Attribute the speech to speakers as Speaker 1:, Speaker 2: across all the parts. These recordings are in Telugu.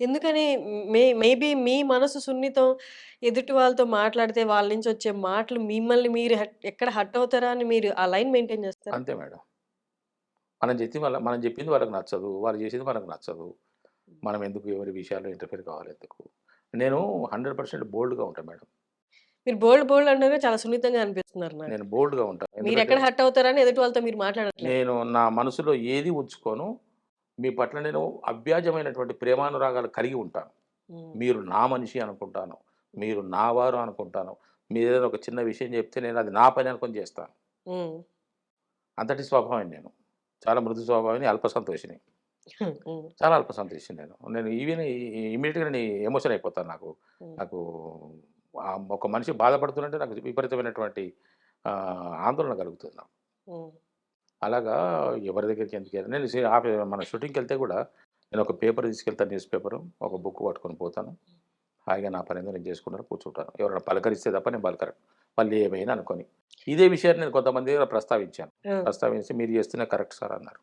Speaker 1: ఎందుకని మేబీ మీ మనసు సున్నితం ఎదుటి వాళ్ళతో మాట్లాడితే వాళ్ళ నుంచి వచ్చే మాటలు మిమ్మల్ని మీరు ఎక్కడ హర్ట్ అవుతారా అని మీరు ఆ లైన్ మెయింటైన్ చేస్తారా?
Speaker 2: అంతే మేడం. మనం చెప్పింది వాళ్ళకి నచ్చదు. వాళ్ళు చేసేది మనకు నచ్చదు. మనం ఎందుకు ఎవరి విషయాల్లో ఇంటర్ఫియర్ కావాలెందుకు? నేను 100% బోల్డ్‌గా ఉంటా మేడం.
Speaker 1: మీరు బోల్డ్ బోల్డ్ అంటేనే చాలా సున్నితంగా అనిపిస్తున్నారు నాకు.
Speaker 2: నేను బోల్డ్‌గా ఉంటా. ఎందుకంటే
Speaker 1: మీరెక్కడ హర్ట్ అవుతారని ఎదుటి వాళ్ళతో మీరు మాట్లాడట్లేదు.
Speaker 2: నేను నా మనసులో ఏది ఉంచుకోను. మీ పట్ల నేను అవ్యాజమైనటువంటి ప్రేమానురాగాలు కలిగి ఉంటాను.
Speaker 1: హ్మ్.
Speaker 2: మీరు నా మనిషి అనుకుంటాను. మీరు నా వారు అనుకుంటాను. మీరేదైనా ఒక చిన్న విషయం చెప్తే నేను అది నా పని అనుకోని చేస్తాను.
Speaker 1: హ్మ్.
Speaker 2: అంతటి స్వభావిని నేను. చాలా మృదు స్వభావిని, అల్ప సంతోషిని.
Speaker 1: హ్మ్.
Speaker 2: చాలా అల్ప సంతోషిని నేను. నేను ఈవెన్ ఇమ్మీడియేట్‌గా ఎమోషన్ అయిపోతాను నాకు.
Speaker 1: హ్మ్.
Speaker 2: నాకు ఒక మనిషి బాధపడుతుంటే నాకు విపరీతమైనటువంటి ఆందోళన కలుగుతుంది నాకు.
Speaker 1: హ్మ్.
Speaker 2: అలాగా ఎవరి దగ్గరికి ఎందుకెళ్ళను. నేను మన షూటింగ్‌కెళ్తే గూడా నేనొక పేపర్ తీసుకెళ్తాను, న్యూస్ పేపరు. ఒక బుక్ పట్టుకొని పోతాను. హాయిగా నా పనేందో నేను చేసుకుంటాను, కూర్చుంటాను. ఎవరైనా పలకరిస్తే తప్ప నేను పలకను. వాళ్ళేమైనా అనుకోని. ఇదే విషయాన్ని నేను కొంతమంది దగ్గర ప్రస్తావించాను.
Speaker 1: ఆ!
Speaker 2: ప్రస్తావించి మీరు చేస్తూనే కరెక్ట్ సార్ అన్నారు.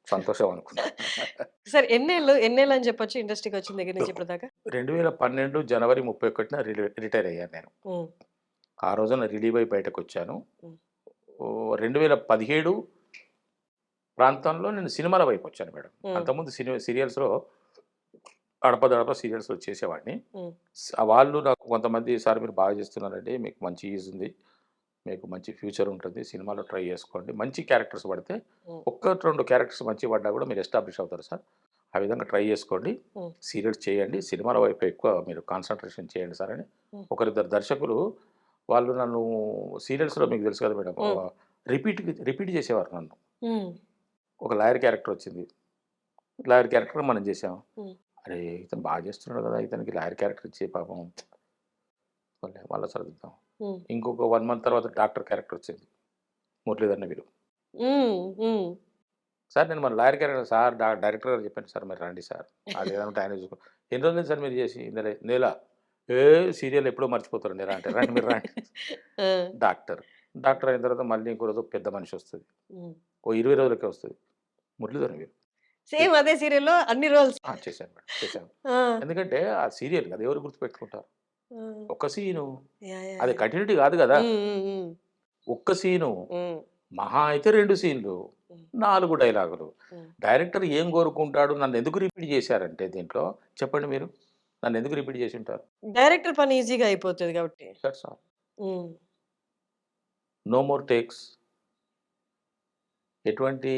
Speaker 2: సంతోషం అనుకున్నా.
Speaker 1: సరే ఎన్నేళ్ళని చెప్పొచ్చు ఇండస్ట్రీకొచ్చిన దగ్గర నుంచి ఇప్పటిదాకా?
Speaker 2: 2012 జనవరి 31న రిటైర్ అయ్యాను నేను.
Speaker 1: హ్మ్.
Speaker 2: ఆ రోజున రిలీవ్ అయ్యి బయటకొచ్చాను.
Speaker 1: హ్మ్.
Speaker 2: 2017 ప్రాంతంలో నేను సినిమాల వైపొచ్చాను మేడం.
Speaker 1: హ్మ్.
Speaker 2: అంతకుముందు సీరియల్స్‌లో అడపాదడపా సీరియల్స్‌లో చేసేవాడిని.
Speaker 1: హ్మ్.
Speaker 2: వాళ్ళు నాకు కొంతమంది "సార్ మీరు బాగా చేస్తున్నారండి. మీకు మంచి ఈజ్ ఉంది. మీకు మంచి ఫ్యూచర్ ఉంటుంది. సినిమాలో ట్రై చేసుకోండి. మంచి క్యారెక్టర్స్ పడితే
Speaker 1: హ్మ్.
Speaker 2: ఒక్కటి, 2 క్యారెక్టర్స్ మంచివి పడ్డా కూడా మీరు ఎస్టాబ్లిష్ అవుతారు సార్. ఆ విధంగా ట్రై చేసుకోండి.
Speaker 1: హ్మ్.
Speaker 2: సీరియల్స్ చేయండి. సినిమాల వైపు ఎక్కువ మీరు కాన్సంట్రేషన్ చేయండి సార్" అని
Speaker 1: హ్మ్.
Speaker 2: ఒకరిద్దరు దర్శకులు వాళ్ళు నన్ను సీరియల్స్‌లో మీకు తెలుసు కదా మేడం.
Speaker 1: హ్మ్.
Speaker 2: రిపీట్ చేసేవారు నన్ను.
Speaker 1: హ్మ్.
Speaker 2: ఒక లాయర్ క్యారెక్టర్ వచ్చింది. లాయర్ క్యారెక్టర్ మనం చేసాం.
Speaker 1: హ్మ్.
Speaker 2: అరే! ఇతను బాగా చేస్తున్నాడు కదా! ఇతనికి లాయర్ క్యారెక్టర్ ఇచ్చి పాపం పోన్లే మళ్ళా సర్దుద్దాం.
Speaker 1: హ్మ్.
Speaker 2: ఇంకొక 1 మంత్ తర్వాత డాక్టర్ క్యారెక్టర్ వచ్చింది. మురళీధర్ వీరు.
Speaker 1: హ్మ్. హ్మ్.
Speaker 2: సార్ నేను మన లాయర్ క్యారెక్టర్ సార్ డైరెక్టర్ గారు చెప్పాను సార్ మీరు రండి సార్. అదేదైనా ఉంటే ఆయనే చూసుకో ఎన్ని రోజులైంది సార్ మీరు చేసి? నెల. ఏ సీరియల్ ఎప్పుడో మర్చిపోతారు నెల అంటే రండి మీరు రండి.
Speaker 1: ఆ!
Speaker 2: డాక్టర్. డాక్టర్ అయిన తర్వాత మళ్ళీ ఇంకో రోజు పెద్ద మనిషి వస్తది.
Speaker 1: హ్మ్.
Speaker 2: ఓ 20 రోజులకే వస్తది. మురళీధర్ వీరు. ఎ
Speaker 1: సేమ్ అదే సీరియల్‌లో అన్ని రోల్స్.
Speaker 2: చేశాను మేడం. చేశాను.
Speaker 1: ఆ!
Speaker 2: ఎందుకంటే ఆ సీరియల్ కదా! ఎవరు గుర్తుపెట్టుకుంటారు?
Speaker 1: ఆ!
Speaker 2: ఒక్క సీను.
Speaker 1: యాహ్! యాహ్!
Speaker 2: అది
Speaker 1: యాహ్!
Speaker 2: కంటిన్యూటీ కాదు గదా!
Speaker 1: హ్మ్. హ్మ్. హ్మ్.
Speaker 2: ఒక్క సీను.
Speaker 1: హ్మ్.
Speaker 2: మహా అయితే 2 సీన్‌లు.
Speaker 1: హ్మ్.
Speaker 2: 4 డైలాగులు.
Speaker 1: హ్మ్.
Speaker 2: డైరెక్టర్ ఏం కోరుకుంటాడు? నన్నెందుకు రిపీట్ చేశారంటే దీంట్లో చెప్పండి మీరు? నన్నెందుకు రిపీట్ చేసుంటారు?
Speaker 1: డైరెక్టర్ పని ఈజీగా అయిపోతది కాబట్టి.
Speaker 2: That's all.
Speaker 1: Hmm.
Speaker 2: No more takes. ఎటువంటి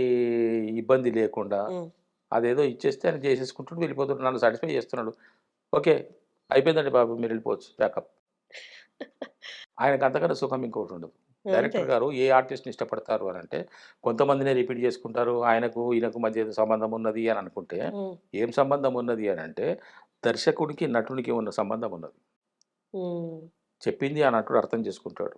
Speaker 2: ఇబ్బంది లేకుండా
Speaker 1: హ్మ్.
Speaker 2: అదేదో ఇచ్చేస్తే ఆయన చేసేసుకుంటాడు వెళ్ళిపోతున్నాడు. నన్ను సాటిస్ఫై చేస్తున్నాడు. ఓకే. అయిపోయిందండి బాబు మీరెళ్ళిపోవచ్చు ప్యాకప్. ఆయనకు అంతకన్నా సుఖం ఇంకోటుండదు.
Speaker 1: అంతే.
Speaker 2: డైరెక్టర్ గారు ఏ ఆర్టిస్ట్‌ని ఇష్టపడతారు అనంటే, కొంతమందినే రిపీట్ చేసుకుంటారు. ఆయనకు, ఈయనకు మధ్య ఏదో సంబంధం ఉన్నది అని అనుకుంటే,
Speaker 1: హ్మ్.
Speaker 2: ఏం సంబంధం ఉన్నది అనంటే, దర్శకుడికి, నటునికి ఉన్న సంబంధం ఉన్నది.
Speaker 1: హ్మ్.
Speaker 2: చెప్పింది ఆ నటుడు అర్థం చేసుకుంటాడు.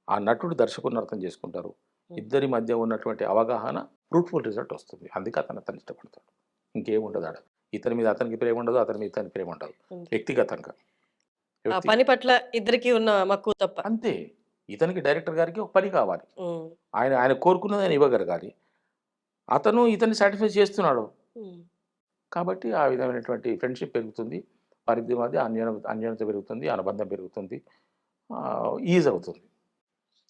Speaker 2: ఆ నటుడు దర్శకుడిని అర్థం చేసుకుంటారు.
Speaker 1: హ్మ్.
Speaker 2: ఇద్దరి మధ్య ఉన్నటువంటి అవగాహన ఫ్రూట్‌ఫుల్ రిజల్ట్ వస్తుంది. అందుకే అతను ఇష్టపడతాడు. ఇంకేముండదాడ. ఇతని మీద అతనికి ప్రేముండదు. అతని మీద ఇతనికి ప్రేముండదు.
Speaker 1: హ్మ్.
Speaker 2: వ్యక్తిగతంగా.
Speaker 1: ఆ
Speaker 2: వ్యక్తి
Speaker 1: పని పట్ల ఇద్దరికీ ఉన్న మక్కువ తప్ప.
Speaker 2: అంతే. ఇతనికి డైరెక్టర్ గారికి ఒక పని కావాలి.
Speaker 1: హ్మ్.
Speaker 2: ఆయన కోరుకున్నది ఆయన ఇవ్వగలగాలి. అతను ఇతన్ని సాటిస్ఫై చేస్తున్నాడు.
Speaker 1: హ్మ్.
Speaker 2: కాబట్టి ఆ విధమైనటువంటి ఫ్రెండ్‌షిప్ పెరుగుతుంది. వారిద్దరి మధ్య అన్యోన్యత పెరుగుతుంది. అనుబంధం పెరుగుతుంది. ఈజ్ అవుతుంది.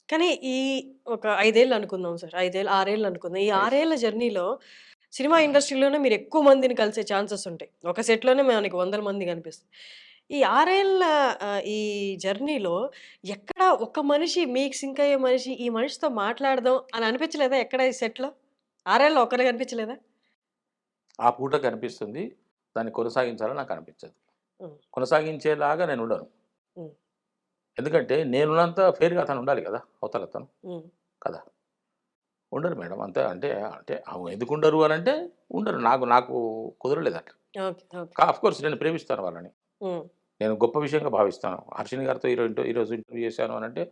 Speaker 1: కానీ ఈ ఒక 5 ఏళ్ళు అనుకుందాం సార్. 5 ఏళ్ళు, 6 ఏళ్ళు అనుకుందాం. ఈ 6
Speaker 2: ఎస్.
Speaker 1: ఏళ్ల జర్నీలో సినిమా ఇండస్ట్రీలోనే మీరు ఎక్కువ మందిని కలిసే ఛాన్సెస్ ఉంటాయి. ఒక సెట్‌లోనే మనకి వందల మంది కనిపిస్తారు. ఈ 6 ఏళ్ల ఈ జర్నీలో ఎక్కడ ఒక మనిషి మీకు సింక్ అయ్యే మనిషి, ఈ మనిషితో మాట్లాడదాం అని అనిపించలేదా ఎక్కడ ఈ సెట్‌లో? 6 ఏళ్లలో ఒక్కరు కనిపించలేదా?
Speaker 2: ఆ పూట కనిపిస్తుంది. దాన్ని కొనసాగించాలని నాకనిపించదు.
Speaker 1: హ్మ్.
Speaker 2: కొనసాగించేలాగా నేనుండను.
Speaker 1: హ్మ్.
Speaker 2: ఎందుకంటే నేనున్నంత ఫెయిర్‌గా అతనుండాలి గదా! అవతలతను.
Speaker 1: హ్మ్.
Speaker 2: కదా! ఉండరు మేడం. అంతే అంటే అంటే ఎందుకుండరు అనంటే ఉండరు. నాకు నాకు కుదరలేదట్లా.
Speaker 1: ఓకే. ఓకే.
Speaker 2: ఆఫ్‌కోర్స్ నేను ప్రేమిస్తాను వాళ్ళని.
Speaker 1: హ్మ్.
Speaker 2: నేను గొప్ప విషయంగా భావిస్తాను. 'హర్షిని' గారితో ఈరోజు ఇంటర్వ్యూ చేశాను అనంటే,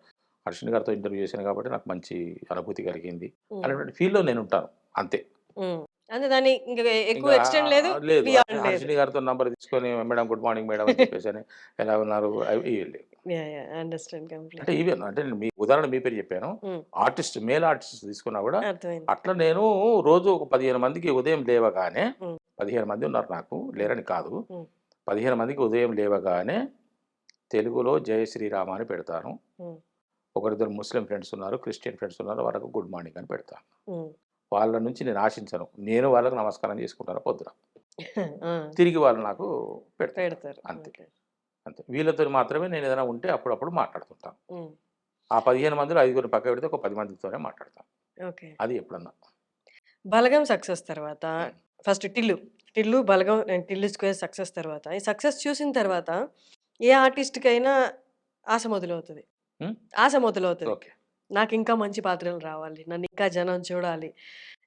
Speaker 2: 'హర్షిని' గారితో ఇంటర్వ్యూ చేశాను కాబట్టి నాకు మంచి అనుభూతి కలిగింది.
Speaker 1: హ్మ్.
Speaker 2: అనేటువంటి ఫీల్‌లో నేనుంటాను. అంతే.
Speaker 1: హ్మ్. అంటే దాన్ని ఇంక ఎక్కువ
Speaker 2: ఇంకా
Speaker 1: ఎక్స్‌టెండ్ లేదు.
Speaker 2: లేదు.
Speaker 1: బియాండ్ లేదు.
Speaker 2: హర్షిని గారితో నంబర్ తీసుకొని మేడం గుడ్ మార్నింగ్ మేడం అని చెప్పేసని ఎలా ఉన్నారు అవి ఇవి లేవు.
Speaker 1: యాహ్! అండర్‌స్టాండ్
Speaker 2: అంటే
Speaker 1: కంప్లీట్‌లీ.
Speaker 2: ఈవెన్ అంటే నేను ఉదాహరణ మీ పేరు చెప్పాను.
Speaker 1: హ్మ్.
Speaker 2: ఆర్టిస్ట్ మేల్ ఆర్టిస్ట్ తీసుకున్నా గూడా
Speaker 1: అర్థమైంది.
Speaker 2: అట్లా నేను రోజు ఒక 15 మందికి ఉదయం లేవగానే
Speaker 1: హ్మ్.
Speaker 2: 15 మంది ఉన్నారు నాకు
Speaker 1: హ్మ్.
Speaker 2: లేరని కాదు.
Speaker 1: హ్మ్.
Speaker 2: 15 మందికి ఉదయం లేవగానే తెలుగులో జై శ్రీరామ అని పెడతాను.
Speaker 1: హ్మ్.
Speaker 2: ఒకరిద్దరు ముస్లిం ఫ్రెండ్స్ ఉన్నారు, క్రిస్టియన్ ఫ్రెండ్స్ ఉన్నారు. వాళ్ళకి గుడ్ మార్నింగ్ అని పెడతాను.
Speaker 1: హ్మ్.
Speaker 2: వాళ్ళ నుంచి నేను ఆశించను. నేను వాళ్ళకి నమస్కారం చేసుకుంటాను పొద్దున.
Speaker 1: ఆ!
Speaker 2: తిరిగి వాళ్ళు నాకు పెడుతుంటారు.
Speaker 1: పెడతారు.
Speaker 2: అంతే.
Speaker 1: ఓకే.
Speaker 2: అంతే. వీళ్ళతోని మాత్రమే నేను ఏదైనా ఉంటే అప్పుడప్పుడు మాట్లాడుతుంటాను.
Speaker 1: హ్మ్.
Speaker 2: ఆ 15 మందిలో ఐదుగురిని పక్కకు పెడితే ఒక 10 మందితోనే మాట్లాడతాను.
Speaker 1: ఓకే.
Speaker 2: అది ఎప్పుడన్నా.
Speaker 1: 'బలగం' సక్సెస్ తర్వాత
Speaker 2: హ్మ్.
Speaker 1: First 'Tillu'. 'Tillu', 'Balagam' and 'Tillu square' success తర్వాత ఈ సక్సెస్ చూసిన తర్వాత ఏ ఆర్టిస్ట్‌కైనా ఆశ మొదలవుతది.
Speaker 2: హ్మ్.
Speaker 1: ఆశ మొదలవుతది.
Speaker 2: ఓకే.
Speaker 1: నాకింకా మంచి పాత్రలు రావాలి. నన్నింకా జనం చూడాలి.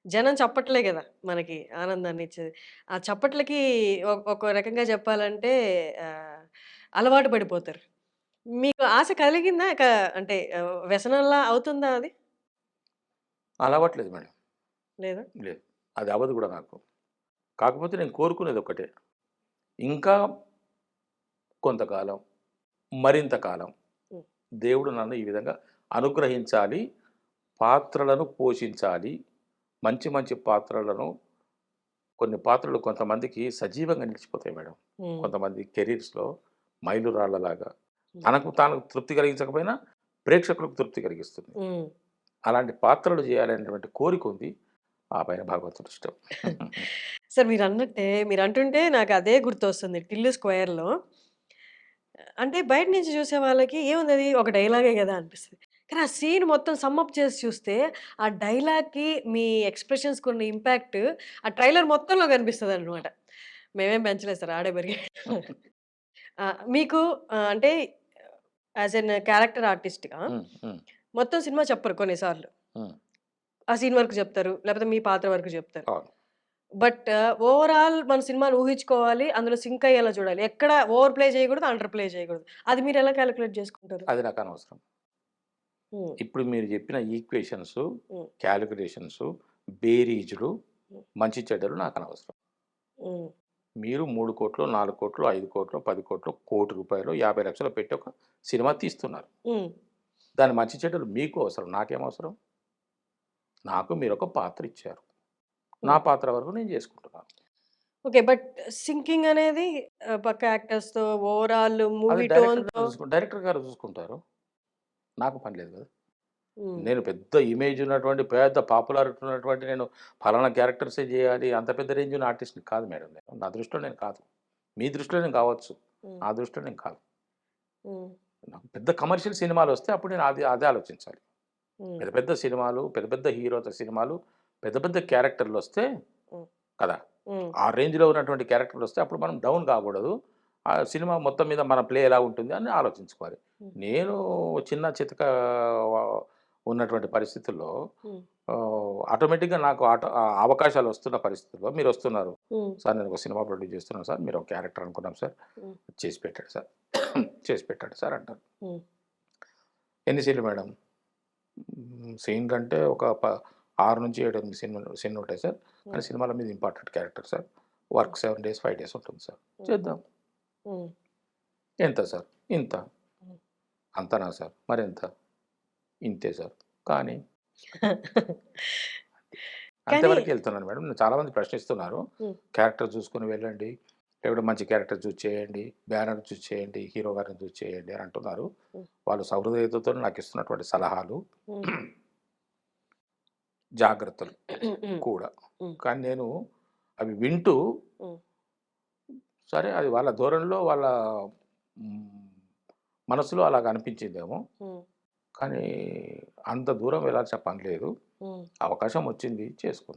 Speaker 1: జనం చప్పట్లే గదా! మనకి ఆనందాన్నిచ్చేది. ఆ చప్పట్లకి ఒక రకంగా చెప్పాలంటే ఆహ్, అలవాటు పడిపోతారు. మీకు ఆశ కలిగిందా? అంటే వ్యసనంలా అవుతుందా అది?
Speaker 2: అలవాట్లేదు మేడం.
Speaker 1: లేదా?
Speaker 2: లేదు. అది అవ్వదు గూడా నాకు. కాకపోతే నేను కోరుకునేదొక్కటే. ఇంకా కొంతకాలం, మరింత కాలం
Speaker 1: హ్మ్.
Speaker 2: దేవుడు నన్ను ఈ విధంగా అనుగ్రహించాలి. పాత్రలను పోషించాలి. మంచి మంచి పాత్రలను కొన్ని పాత్రలు కొంతమందికి సజీవంగా నిలిచిపోతాయి మేడం.
Speaker 1: హ్మ్.
Speaker 2: కొంతమంది కెరీర్స్‌లో మైలురాళ్ళలాగా.
Speaker 1: హ్మ్.
Speaker 2: తనకు తాను తృప్తి కలిగించకపోయినా ప్రేక్షకులకు తృప్తి కలిగిస్తుంది.
Speaker 1: హ్మ్.
Speaker 2: అలాంటి పాత్రలు చేయాలనేటువంటి కోరికుంది. ఆ పైన భగవంతుడి ఇష్టం.
Speaker 1: సార్ మీరంటుంటే నాకదే గుర్తొస్తుంది. 'టిల్లు స్క్వేర్‌లో' అంటే బయట నుంచి చూసే వాళ్ళకి ఏముందది ఒక డైలాగే గదా! అనిపిస్తది. కానీ ఆ సీన్ మొత్తం సమ్మప్ చేసి చూస్తే ఆ డైలాగ్‌కి మీ ఎక్స్‌ప్రెషన్స్‌కున్న ఇంపాక్ట్ ఆ ట్రైలర్ మొత్తంలో కనిపిస్తదనమాట. మేమేం పెంచలేదు సార్ ఆడే పెరిగాం. మీకు అంటే యాస్ ఎన్ క్యారెక్టర్ ఆర్టిస్ట్‌గా
Speaker 2: హ్మ్. హ్మ్.
Speaker 1: మొత్తం సినిమా చెప్పరు కొన్ని సార్లు.
Speaker 2: హ్మ్.
Speaker 1: ఆ సీన్ వరకు చెప్తారు. లేకపోతే మీ పాత్ర వరకు చెప్తారు.
Speaker 2: అవును.
Speaker 1: బట్ ఓవరాల్ మన సినిమాని ఊహించుకోవాలి. అందులో సింక్ అయ్యేలా చూడాలి. ఎక్కడ ఓవర్ ప్లే చేయకూడదు. అండర్ ప్లే చేయకూడదు. అది మీరెలా కాలిక్యులేట్ చేసుకుంటారు?
Speaker 2: అది నాకనవసరం.
Speaker 1: హ్మ్.
Speaker 2: ఇప్పుడు మీరు చెప్పిన ఈక్వేషన్సు,
Speaker 1: హ్మ్.
Speaker 2: కాలిక్యులేషన్సు, బేరీజులు,
Speaker 1: హ్మ్.
Speaker 2: మంచి చెడ్డలు నాకనవసరం.
Speaker 1: హ్మ్.
Speaker 2: మీరు 3,00,00,000, 4,00,00,000, 5,00,00,000, 10,00,00,000, ₹1,00,00,000, 50,00,000 పెట్టి ఒక సినిమా తీస్తున్నారు.
Speaker 1: హ్మ్.
Speaker 2: దాని మంచి చెడ్డలు మీకు అవసరం. నాకేమవసరం? నాకు మీరొక పాత్ర ఇచ్చారు. నా
Speaker 1: హ్మ్.
Speaker 2: పాత్ర వరకు నేను చేసుకుంటున్నాను.
Speaker 1: ఓకే. బట్ సింకింగ్ అనేది పక్క యాక్టర్స్‌తో ఓవరాల్
Speaker 2: అది
Speaker 1: మూవీ టోన్‌తో
Speaker 2: డైరెక్టర్ గారు చూసుకుంటారు. నాకు పని లేదు కదా!
Speaker 1: హ్మ్.
Speaker 2: నేను పెద్ద ఇమేజ్ ఉన్నటువంటి, పెద్ద పాపులారిటీ ఉన్నటువంటి నేను ఫలానా క్యారెక్టర్సే చేయాలి. అంత పెద్ద రేంజ్ ఉన్న ఆర్టిస్ట్‌ని కాదు మేడం నేను. నా దృష్టిలో నేను కాదు. మీ దృష్టిలో నేను కావచ్చు.
Speaker 1: హ్మ్.
Speaker 2: నా దృష్టిలో నేను కాదు.
Speaker 1: హ్మ్.
Speaker 2: నాకు పెద్ద కమర్షియల్ సినిమాలొస్తే అప్పుడు నేను అదే ఆలోచించాలి.
Speaker 1: హ్మ్.
Speaker 2: పెద్ద పెద్ద సినిమాలు, పెద్ద పెద్ద హీరోల సినిమాలు, పెద్ద పెద్ద క్యారెక్టర్‌లొస్తే
Speaker 1: హ్మ్.
Speaker 2: కదా!
Speaker 1: హ్మ్.
Speaker 2: ఆ రేంజ్‌లో ఉన్నటువంటి క్యారెక్టర్‌లొస్తే అప్పుడు మనం డౌన్ కాకూడదు. ఆ సినిమా మొత్తం మీద మన ప్లే ఎలా ఉంటుంది అని ఆలోచించుకోవాలి.
Speaker 1: హ్మ్.
Speaker 2: నేను చిన్న చితక వ ఉన్నటువంటి పరిస్థితుల్లో
Speaker 1: హ్మ్.
Speaker 2: ఆటోమేటిక్‌గా నాకు అవకాశాలొస్తున్న పరిస్థితుల్లో మీరొస్తున్నారు.
Speaker 1: హ్మ్.
Speaker 2: సార్ నేను ఒక సినిమా ప్రొడ్యూస్ చేస్తున్నాను సార్. మీరు ఒక క్యారెక్టర్ అనుకున్నాం సార్.
Speaker 1: హ్మ్.
Speaker 2: చేసి పెట్టండి సార్. చేసి పెట్టండి సార్ అంటారు.
Speaker 1: హ్మ్.
Speaker 2: ఎన్ని సీన్‌లు మేడం? సీన్‌లంటే ఒక 6-7, 8 సీన్‌లుంటాయి సార్.
Speaker 1: హ్మ్.
Speaker 2: కానీ సినిమాల మీద ఇంపార్టెంట్ క్యారెక్టర్ సార్.
Speaker 1: హ్మ్.
Speaker 2: వర్క్ 7 డేస్, 5 డేస్ ఉంటుంది సార్.
Speaker 1: హ్మ్.
Speaker 2: చేద్దాం.
Speaker 1: హ్మ్.
Speaker 2: ఎంత సార్? ఇంత.
Speaker 1: హ్మ్.
Speaker 2: అంతనా సార్? మరెంత? ఇంతే సార్. కానీ
Speaker 1: కానీ
Speaker 2: అంతవరకే ఎళ్తున్నాను మేడం. నన్ను చాలామంది ప్రశ్నిస్తున్నారు.
Speaker 1: హ్మ్.
Speaker 2: క్యారెక్టర్ చూసుకొని వెళ్ళండి. లేకపోతే మంచి క్యారెక్టర్ చూజ్ చేయండి. బ్యానర్ చూజ్ చేయండి. హీరో గారిని చూజ్ చేయండి అని అంటున్నారు.
Speaker 1: హ్మ్.
Speaker 2: వాళ్ళు సహృదయతతో నాకిస్తున్నటువంటి సలహాలు,
Speaker 1: హ్మ్.
Speaker 2: జాగ్రత్తలు
Speaker 1: హ్మ్.
Speaker 2: కూడా.
Speaker 1: హ్మ్.
Speaker 2: కానీ నేను అవి వింటూ
Speaker 1: హ్మ్.
Speaker 2: సరే అది వాళ్ళ ధోరణిలో వాళ్ళ హ్మ్, మనసులో అలాగ అనిపించిందేమో.
Speaker 1: హ్మ్.
Speaker 2: కానీ అంత దూరం వెళ్ళాల్సిన పని లేదు.
Speaker 1: హ్మ్.
Speaker 2: అవకాశం వచ్చింది చేసుకున్నా.